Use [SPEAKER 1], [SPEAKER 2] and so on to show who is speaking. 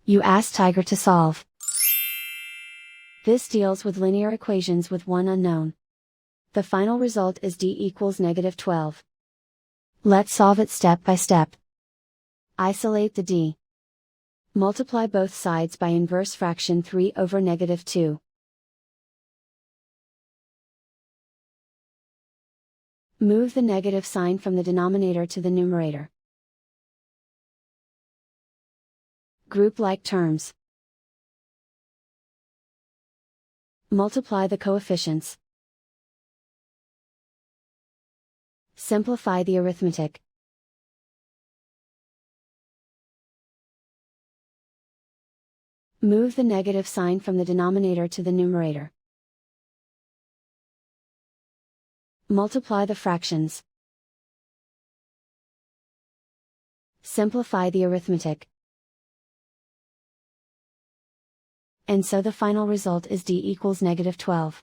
[SPEAKER 1] You ask Tiger to solve. This deals with linear equations with one unknown. The final result is d equals -12. Let's solve it step by step. Isolate the d. Multiply both sides by inverse fraction 3 over -2. Move the negative sign from the denominator to the numerator. Group like terms. Multiply the coefficients. Simplify the arithmetic. Move the negative sign from the denominator to the numerator. Multiply the fractions. Simplify the arithmetic. And so the final result is d equals -12.